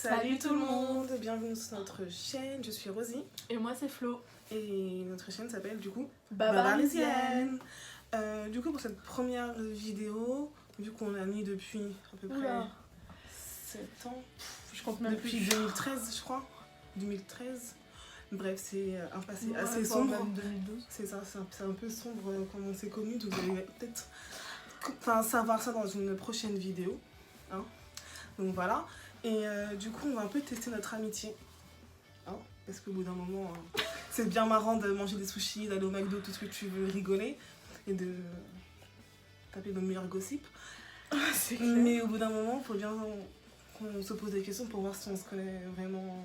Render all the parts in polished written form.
Salut tout le monde, bienvenue sur notre chaîne, je suis Rosie. Et moi c'est Flo. Et notre chaîne s'appelle du coup Babarisienne. Du coup pour cette première vidéo, vu qu'on a mis depuis à peu près 7 ans, je compte même depuis plus. 2013 je crois, 2013. Bref, c'est un passé assez sombre. Même 2012. C'est ça, c'est un peu sombre comme on s'est connus, donc vous allez peut-être savoir ça dans une prochaine vidéo. Hein. Donc voilà. Et du coup, on va un peu tester notre amitié. Hein, parce qu'au bout d'un moment, c'est bien marrant de manger des sushis, d'aller au McDo, tout ce que tu veux, rigoler. Et de taper nos meilleurs gossips. C'est clair. Mais au bout d'un moment, il faut bien qu'on se pose des questions pour voir si on se connaît vraiment.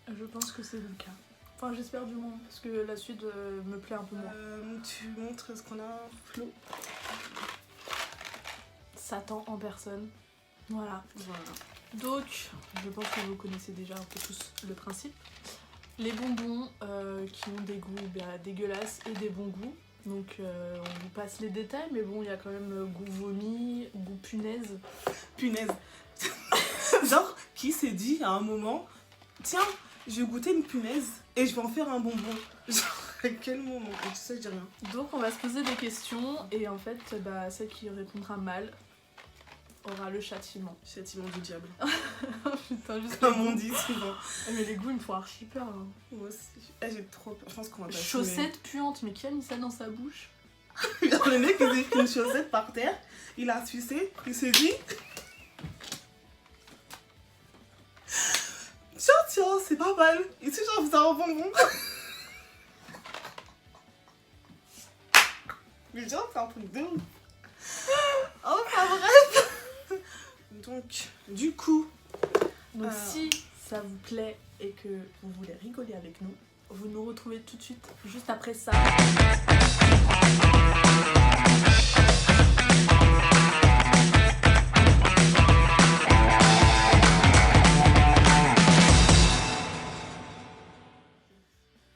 Je pense que c'est le cas. Enfin, j'espère du moins, parce que la suite me plaît un peu moins. Tu montres ce qu'on a, Flo. Satan en personne. Voilà. Donc, je pense que vous connaissez déjà un peu tous le principe. Les bonbons qui ont des goûts dégueulasses et des bons goûts. Donc, on vous passe les détails, mais bon, il y a quand même goût vomi, goût punaise. Punaise. Genre, qui s'est dit à un moment, tiens, je vais goûter une punaise et je vais en faire un bonbon. Genre, à quel moment? Et tu sais, je dis rien. Donc, on va se poser des questions et en fait, celle qui répondra mal aura le châtiment. Châtiment du diable. Putain, juste comme on dit souvent. Mais les goûts, ils me font archi peur. Hein. Moi aussi. J'ai trop peur. Je pense qu'on va passer. Chaussettes puantes, mais qui a mis ça dans sa bouche? Le mec, il a pris une chaussette par terre, il a sucé, il s'est dit. Tiens, c'est pas mal. Et si j'en faisais un bonbon? Mais genre, c'est un truc de ouf. Enfin bref. Donc, du coup. Si ça vous plaît et que vous voulez rigoler avec nous, vous nous retrouvez tout de suite, juste après ça.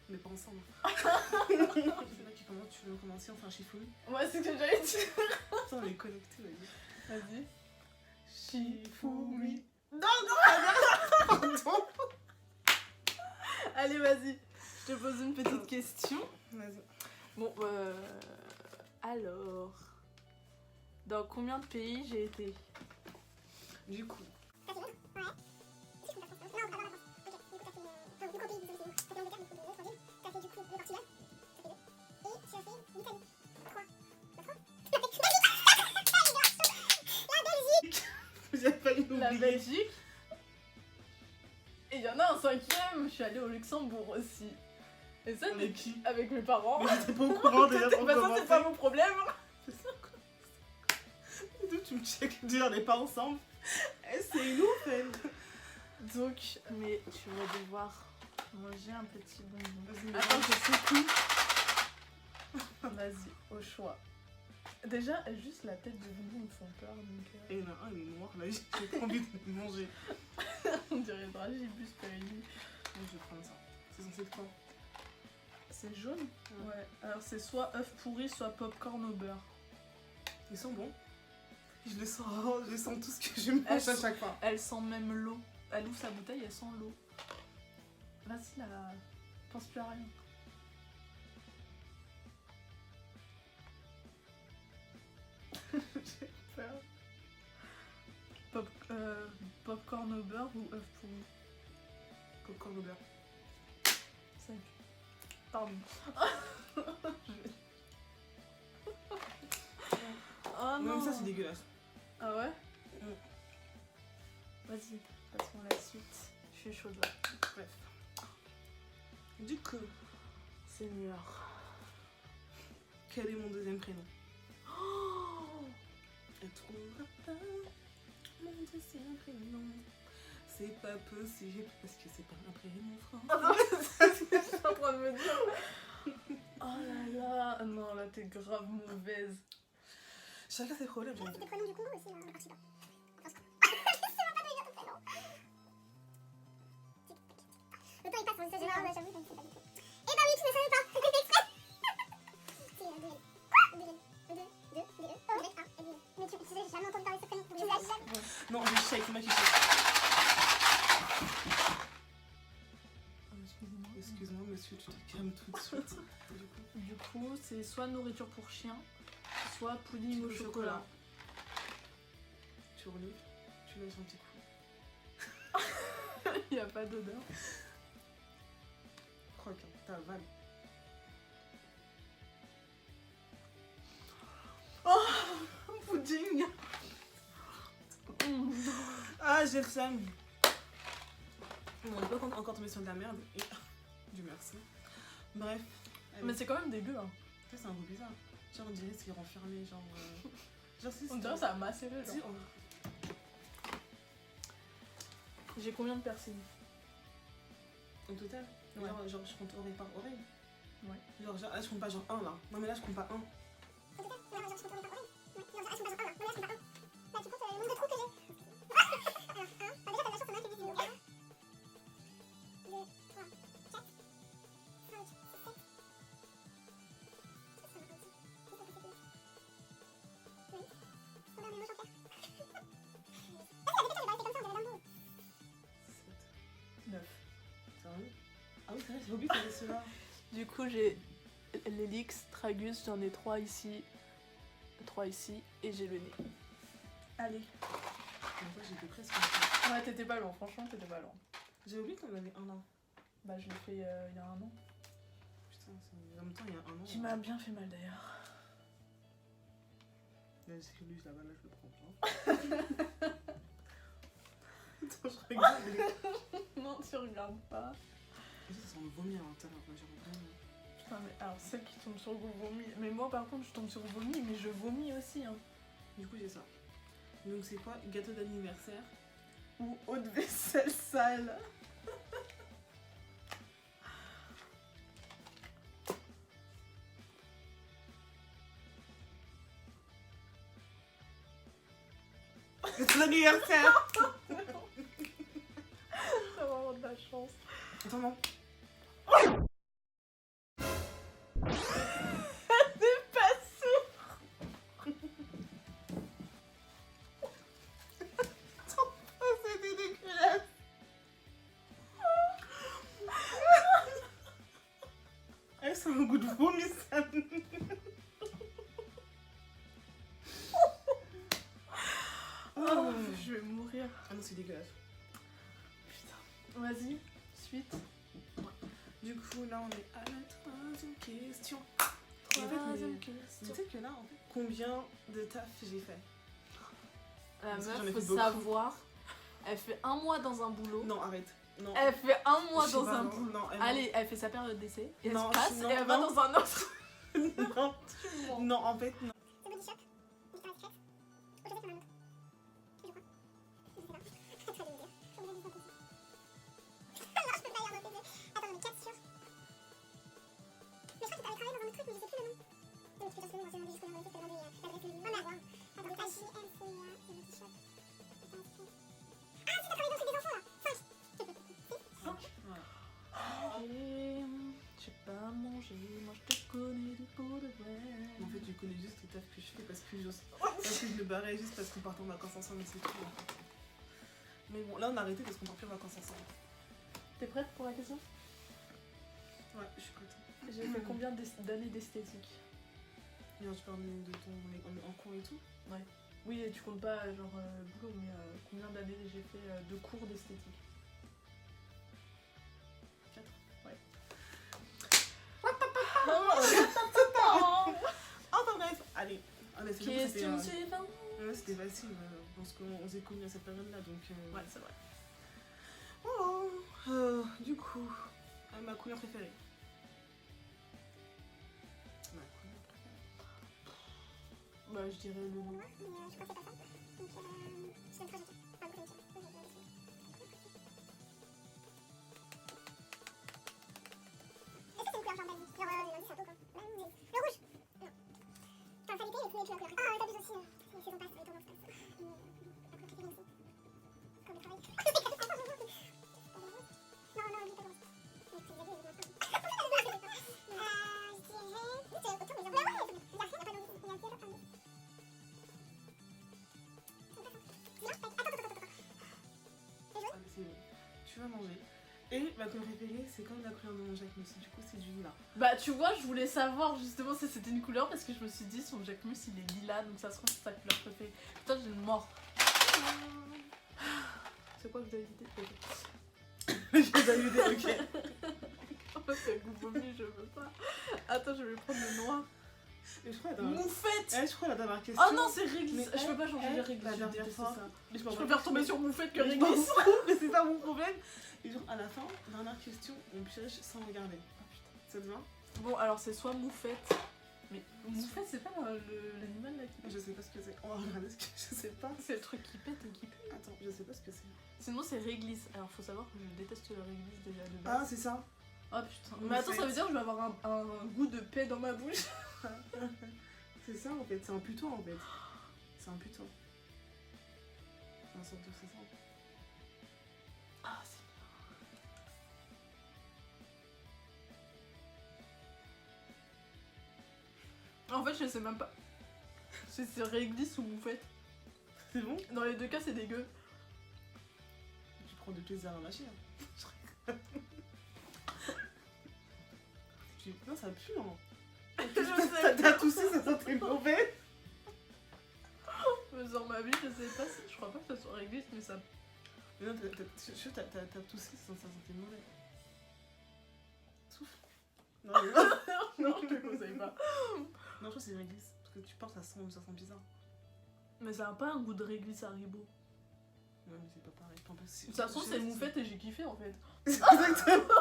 Mais pas ensemble. C'est là tu veux commencer, enfin Chifoumi. Ouais, c'est ce que j'allais dire. Attends, on est connectés, vas-y. Chifoumi. Non, pardon. Allez, vas-y. Je te pose une petite question. Vas-y. Bon, alors. Dans combien de pays j'ai été? Du coup. La Belgique. Et il y en a un cinquième, je suis allée au Luxembourg aussi. Et ça, avec qui? Avec mes parents. Mais j'étais pas au courant déjà pour ça, c'est pas mon problème. C'est ça quoi. D'où tu me checkes dire on n'est pas ensemble. C'est une ouf elle. Donc, mais tu vas devoir manger un petit bonbon. Attends, je secoue. Vas-y, au choix. Déjà, juste la tête de bonbon me font peur. Donc, Et il y en a un, il est noir là, j'ai trop envie de le manger. On dirait Dragibus Périni. Je vais prendre ça. C'est censé être quoi? C'est jaune? Ouais. Alors c'est soit œuf pourri, soit popcorn au beurre. Ils sont bons. Je sens tout ce que je mange à chaque fois. Elle sent même l'eau. Elle ouvre sa bouteille, elle sent l'eau. Vas-y là, pense plus à rien. J'ai peur. Popcorn au beurre ou œuf pourri? Popcorn au beurre. 5. Pardon. Oh non. Même ça c'est dégueulasse. Ah ouais? Vas-y, passons à la suite. Je suis chaude là. Bref. Du coup, Seigneur. quel est mon deuxième prénom? Oh, Elle trouvera pas mon deuxième prénom. C'est pas possible parce que c'est pas un prénom français. c'est ce que je suis en train de me dire. Oh là là. Non, là t'es grave mauvaise. Chacun ses problèmes. C'est des prénoms du Congo aussi, hein, archi pas. Le temps il passe, ça j'avoue, donc c'est pas du tout. Eh bah oui, tu ne savais pas, c'est fait exprès. C'est deux. Mais tu sais, j'ai jamais entendu parler de ce prénom. Non, je shake, c'est moi qui shake. coup, c'est soit nourriture pour chien, soit pudding au chocolat. Tu relis, tu laisses un petit coup. Il n'y a pas d'odeur. Croque, hein, t'avales. Oh, pudding. Ah, j'ai le seum. On peut encore tomber sur de la merde. Et... Dieu merci. Bref. Mais c'est quand même dégueu. Hein. Ça, c'est un peu bizarre. Genre, on dirait c'est renfermé. Genre, si, On dirait ça a macéré. Si, J'ai combien de persils? au total, Ouais. genre, je compte oreille par oreille. Ouais. Genre, là, je compte pas genre un là. Non, mais là, je compte pas un. Ah oui, c'est vrai, j'ai oublié qu'il y avait ceux-là. Du coup, j'ai l'hélix, tragus, j'en ai 3 ici, et j'ai le nez. Allez. Moi, j'étais presque. Ouais, t'étais pas loin, franchement, t'étais pas loin. J'ai oublié qu'on avait un là. Bah, je l'ai fait il y a un an. Putain, en même temps, il y a un an. Qui m'a bien fait mal d'ailleurs. C'est que lui, là-bas, là, je le prends pas. Attends, je regarde. Non, tu regardes pas. Ça sent le vomi à l'intérieur. Moi, j'ai vraiment. Putain, mais alors, celle qui tombe sur le vomi. Mais moi, par contre, je tombe sur le vomi, mais je vomis aussi. Hein. Du coup, j'ai ça. Donc, c'est quoi? Gâteau d'anniversaire. Ou eau de vaisselle sale. Gâteau d'anniversaire. Ça va avoir de la chance. Attends, non. C'est pas sûr. Oh, c'était dégueulasse. Eh, c'est un goût de vomi, ça. Oh, je vais mourir. Ah non, c'est dégueulasse. Putain. Vas-y, suite. Du coup, là, on est à la troisième question. Et en fait, Troisième mais question. tu sais que là, en fait, combien de taf j'ai fait? La Parce que j'en ai meuf, faut fait beaucoup. savoir, elle fait 1 mois dans un boulot. Non, arrête. Non. Elle fait 1 mois Je sais dans pas, un non, boulot. non, elle- Allez, elle fait sa période d'essai. Et elle Non, se casse non, et elle va non. dans un autre. Non, Tu mens. non, en fait, non. C'est Body Shop, Victoria's Secret. Aujourd'hui, c'est ma montre. Je crois. Je sais pas. Très bien dire. Je suis obligée de dire ça. Non, je peux pas lire mon PC. Attends, j'en ai 4 sûrs. Mais je crois que t'avais travaillé dans un autre truc, mais je sais plus le nom. Donc, tu peux juste le nom, c'est un juste qu'on a remonté, c'est l'adresse mail. Non, mais attends. Attends, Body Shop, Victoria's Secret. Ah, si, t'as travaillé dans le truc des enfants, là. 5. J'ai pas mangé, moi je te connais du coup de vrai. En fait, tu connais juste le taf que je fais parce que je le barrais juste parce qu'on partait en vacances ensemble, mais c'est tout. Mais bon, là, on a arrêté parce qu'on part plus en vacances ensemble. T'es prête pour la question? Ouais, je suis prête. J'ai fait combien d'années d'esthétique? Et tu parles de ton en cours et tout? Oui, et tu comptes pas genre boulot, mais combien d'années j'ai fait de cours d'esthétique? 4. Ouais. Enfin bref, allez. Allez, c'est bon, Question c'était, suivante. ouais, c'était facile parce qu'on s'est connus à cette période-là, donc. Ouais, c'est vrai. Oh, du coup, ma couleur préférée. Ma couleur préférée. Bah, je dirais le loup. Mais je crois que c'est pas ça. Donc, je donne 3 jetons. Pas beaucoup de jetons. Est-ce que c'est une couleur genre basique? Genre, lundi, c'est un peu quoi? Le rouge? Non. Enfin, ça dépend, mais tous les couleurs. Ah, t'abuses aussi. Les saisons passent, les tendances passent. Après, préféré aussi. Comme le travail. Non, non, oublie pas le rose. Mais c'est exagéré, il y a pas. Je dirais. Oui, c'est autour, mais genre. Ouais, il y a rien, il y a pas d'eau. Il y a zéro, un, deux. Attends. Ah, mais c'est bon. Tu vas manger. Et ma couleur préférée, c'est comme la couleur de mon Jacquemus. Du coup, c'est du lilas. Bah tu vois, je voulais savoir justement si c'était une couleur parce que je me suis dit son Jacquemus il est lilas donc ça se trouve c'est sa couleur préférée. Putain j'ai le mort. C'est quoi que vous avez dit? J'ai validé, ok. Oh c'est goût vomi, je veux pas. Attends je vais prendre le noir. Et je crois la Moufette. je crois la dernière question. Oh non c'est réglisse. Je peux pas changer de réglisse. La je dernière déteste fois. ça. Mais Je préfère tomber sur moufette que Mais je m'en réglisse. fous, mais c'est pas mon problème. Et genre, à la fin, dernière question, on pioche sans regarder. Oh, putain. Ça te va? Bon alors c'est soit moufette. Mais moufette c'est pas l'animal là qui Je sais pas ce que c'est. On va regarder ce que je sais pas. C'est le truc qui pète et qui pue. Attends, je sais pas ce que c'est. Sinon c'est réglisse. Alors faut savoir que je déteste la réglisse déjà de Ah, base. c'est ça. Oh putain. Moufette. Mais attends ça veut dire que je vais avoir un goût de paix dans ma bouche. C'est ça en fait, c'est un putois en fait. C'est un putois. C'est un sorte de c'est ça. Ah c'est bien. En fait je sais même pas. Si c'est réglisse ou moufette. C'est bon? Dans les deux cas c'est dégueu. Tu prends du plaisir à mâcher. Hein. Non, ça pue, hein. Je sais. T'as toussé, ça sentait mauvais. Mais dans ma vie je sais pas si. Je crois pas que ça soit réglisse mais ça. Mais non, t'as toussé, ça sentait mauvais. Souffle. Non, mais non. Non je te conseille pas. Non, je crois que c'est une réglisse. Parce que tu penses, ça sent bizarre. Mais ça a pas un goût de réglisse Haribo. Ouais, mais c'est pas pareil. En plus, De toute façon c'est moufette et j'ai kiffé en fait. Exactement.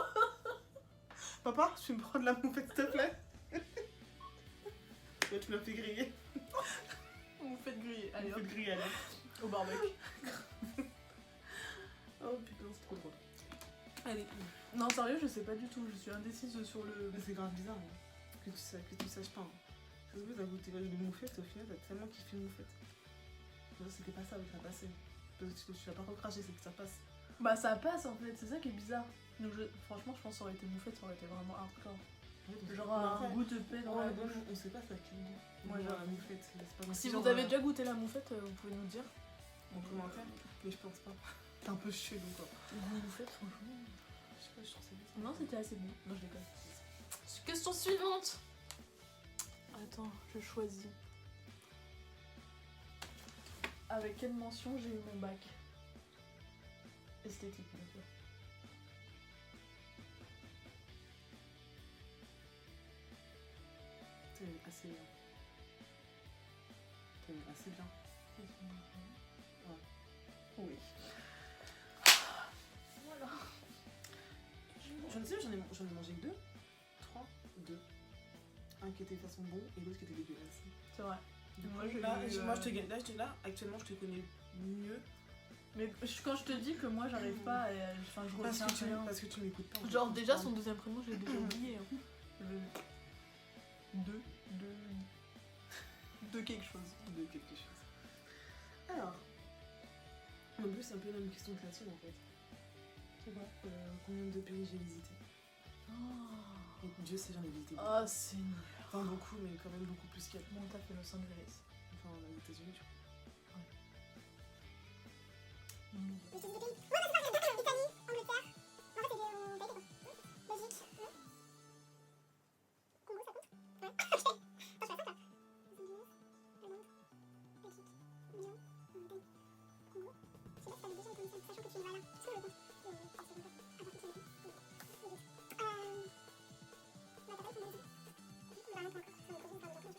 Papa, tu me prends de la moufette s'il te plaît? Ouais, tu me l'as fait griller. Moufette grillée. Allez hop. Moufette grillée, allez. Au barbecue. Oh putain, c'est trop drôle. Allez. Non sérieux je sais pas du tout. Je suis indécise sur le. Mais c'est grave bizarre, hein. Que tu saches pas. Hein. Ça se peut, t'as goûté de moufette, au final, t'as tellement kiffé une moufette. Non, c'était pas ça, mais ça passait. Parce que tu l'as pas recraché, c'est que ça passe. Bah ça passe en fait, c'est ça qui est bizarre. Donc franchement je pense que ça aurait été moufette, ça aurait été vraiment hardcore. Ouais, Genre un goût de paix dans la bouche. on sait pas ça quel goût. Ouais, Genre genre. la moufette. C'est pas Si genre, vous avez déjà goûté la moufette, vous pouvez nous dire. en commentaire, mais je pense pas. T'es un peu chelou quoi. La moufette franchement. Je sais pas, je trouve ça bizarre. Non c'était assez bon. Non je déconne. Question suivante. Attends, je choisis. Avec quelle mention j'ai eu mon bac? Esthétique bien sûr. C'est assez. C'est assez bien. Ouais. Oui. Voilà. Je ne sais, j'en ai mangé 2. 3. 2. Un qui était façon bon et l'autre qui était dégueulasse. C'est vrai. Du Moi, coup, j'ai là, eu, moi, je te gagne. Là, actuellement, je te connais mieux. Mais quand je te dis que moi j'arrive pas, enfin je Parce retiens rien. que tu m'écoutes pas. en fait. Genre déjà son deuxième prénom je l'ai déjà oublié. Hein. De quelque chose. De quelque chose. Alors. En plus, c'est un peu la même question que la tienne en fait. C'est quoi? Combien de pays j'ai visité? Et Dieu sait, j'en ai visité. Oh Seigneur. Enfin, beaucoup, mais quand même beaucoup plus qu'elle. Bon t'as fait Los Angeles. Enfin, aux États-Unis, du coup. Je te dis des pays. Ouais, mais c'est pas grave. Italie, Angleterre. En fait, c'est des. Belgique. Congo, ça compte? Ouais. Ok. Attends, je fais ça, quoi. Los Angeles, Hollande, Belgique, Lyon, Italie, Congo. Je sais pas si t'avais déjà entendu ça, sachant que tu es là. Est-ce que je le compte? Avant que tu me dises. Bah, t'as pas eu ton deuxième? Bah, non, pas encore.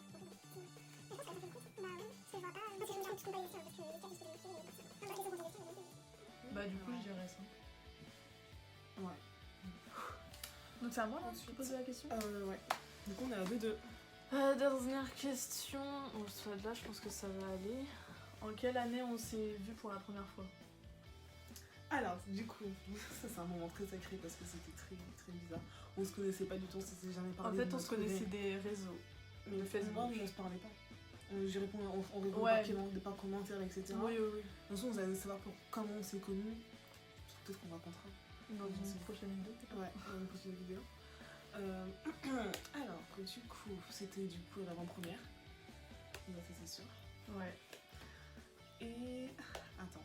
Ça me pose une fois, mais je pense que ça fait le compte. Bah, oui, je vois pas. Parce que je me dis, tu peux pas les faire, parce que les cas, je peux les faire, mais pas ça. Enfin, bref, les secondes, j'ai les fait, Bah du coup je dirais ça. Ouais. Donc c'est à moi là Ensuite. de poser la question. Ouais. Du coup, on est à 2-2. Dernière question. Bon celle-là je pense que ça va aller. En quelle année on s'est vu pour la première fois? Alors, du coup, ça c'est un moment très sacré parce que c'était très très bizarre. On se connaissait pas du tout, on s'était jamais En parlé. fait de on se notre connaissait vie. des réseaux. Mais de Facebook. non, mais on se parlait pas. J'ai répondu, on répond Ouais. par commentaire, etc. Oui. De toute façon, vous allez savoir comment on s'est connus. Peut-être qu'on racontera. Dans une C'est- prochaine vidéo. Ouais, dans une prochaine vidéo. Alors, du coup, c'était du coup l'avant-première. Bah, ça c'est sûr. Ouais. Et. Attends.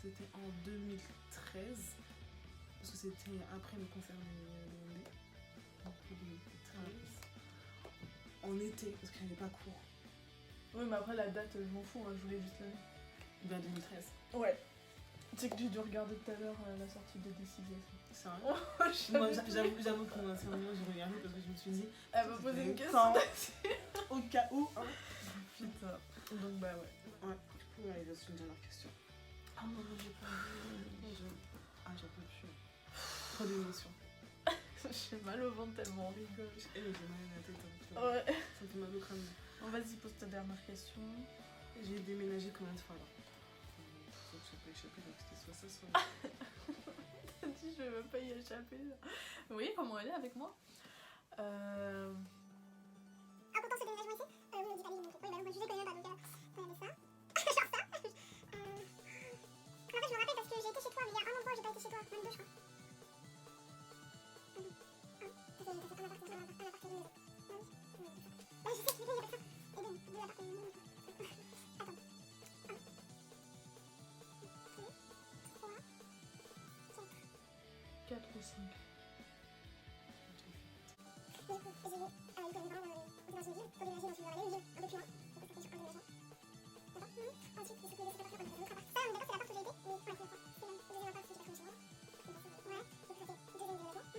C'était en 2013. parce que c'était après le concert de Ndé. Donc, en été, parce qu'il n'y avait pas cours. Oui, mais après la date, je m'en fous, moi je voulais juste l'année. Vers 2013. Ouais. Tu sais que j'ai dû regarder tout à l'heure la sortie de Décision. C'est vrai. Moi, j'avoue que moi, c'est un moment où j'ai regardé parce que je me suis dit. Elle m'a posé une question. Au cas où, hein. Putain. Donc bah ouais. Ouais, du coup, il reste une dernière question. Ah non, j'ai pas envie. J'en peux plus. Trop d'émotions. J'ai mal au ventre tellement on rigole. Et j'ai mal à la tête. Hein, Ouais. ça me fait mal au crâne. Bon, vas-y, pose ta dernière question. J'ai déménagé combien de fois là? Faut que je n'ai pas échappé, donc c'était soit ça, soit là. T'as dit, je vais même pas y échapper. Là. Oui, comment elle est avec moi Ah, pourtant, ce déménagement ici, oui, on dit pas les mots. Oui, bah, moi, je les connais pas, donc t'avais ça. Genre ça. En fait, je me rappelle parce que j'ai été chez toi, mais il y a un endroit où j'ai pas été chez toi, même deux, je crois. Ça fait un appart et une maison. Bah, je sais, il y avait ça. Et donc, deux apparts et une maison. Attends. 1, 2, 3, 4. 4 ou 5. Du coup, j'ai vu, il connaît vraiment dans une ville, pour déménager dans une vallée, une ville un peu plus loin. Donc ça fait sur un déménagement. D'accord. Ensuite, j'ai sécurisé cette appart, on a fait un autre appart. Ça, on est d'accord, c'est l'appart où j'ai été, mais ouais, c'est le deuxième appart que j'ai pas chez moi. Ouais, donc ça fait deuxième déménagement.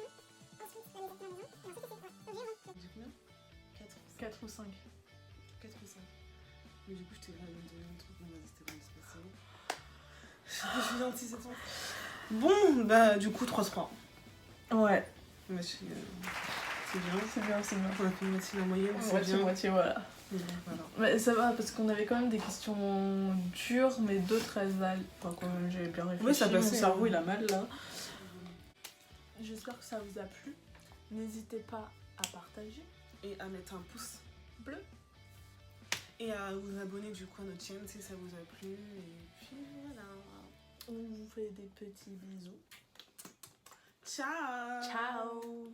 Ensuite, la maison, et ensuite c'était, ouais, donc j'ai bon. J'ai combien? 4 ou 5. 4 ou 5. Mais du coup, je t'ai vraiment donné un truc. Non, vas-y, c'était vraiment spécial. Je suis gentille, c'est tout. Bon, bah, du coup, 3-3. Ouais. Mais c'est bien. C'est bien, c'est bien. On a fait moitié la moyenne, c'est Moitié, bien. moitié, voilà. Bon, voilà. Mais ça va, parce qu'on avait quand même des questions dures, mais d'autres elles valent. Enfin, quand même, j'ai bien réfléchi. Oui, ça passait, mon cerveau hein. il a mal là. J'espère que ça vous a plu. N'hésitez pas à partager. Et à mettre un pouce Bleu. et à vous abonner du coup à notre chaîne si ça vous a plu. Et puis voilà. On vous fait des petits bisous. Ciao. Ciao.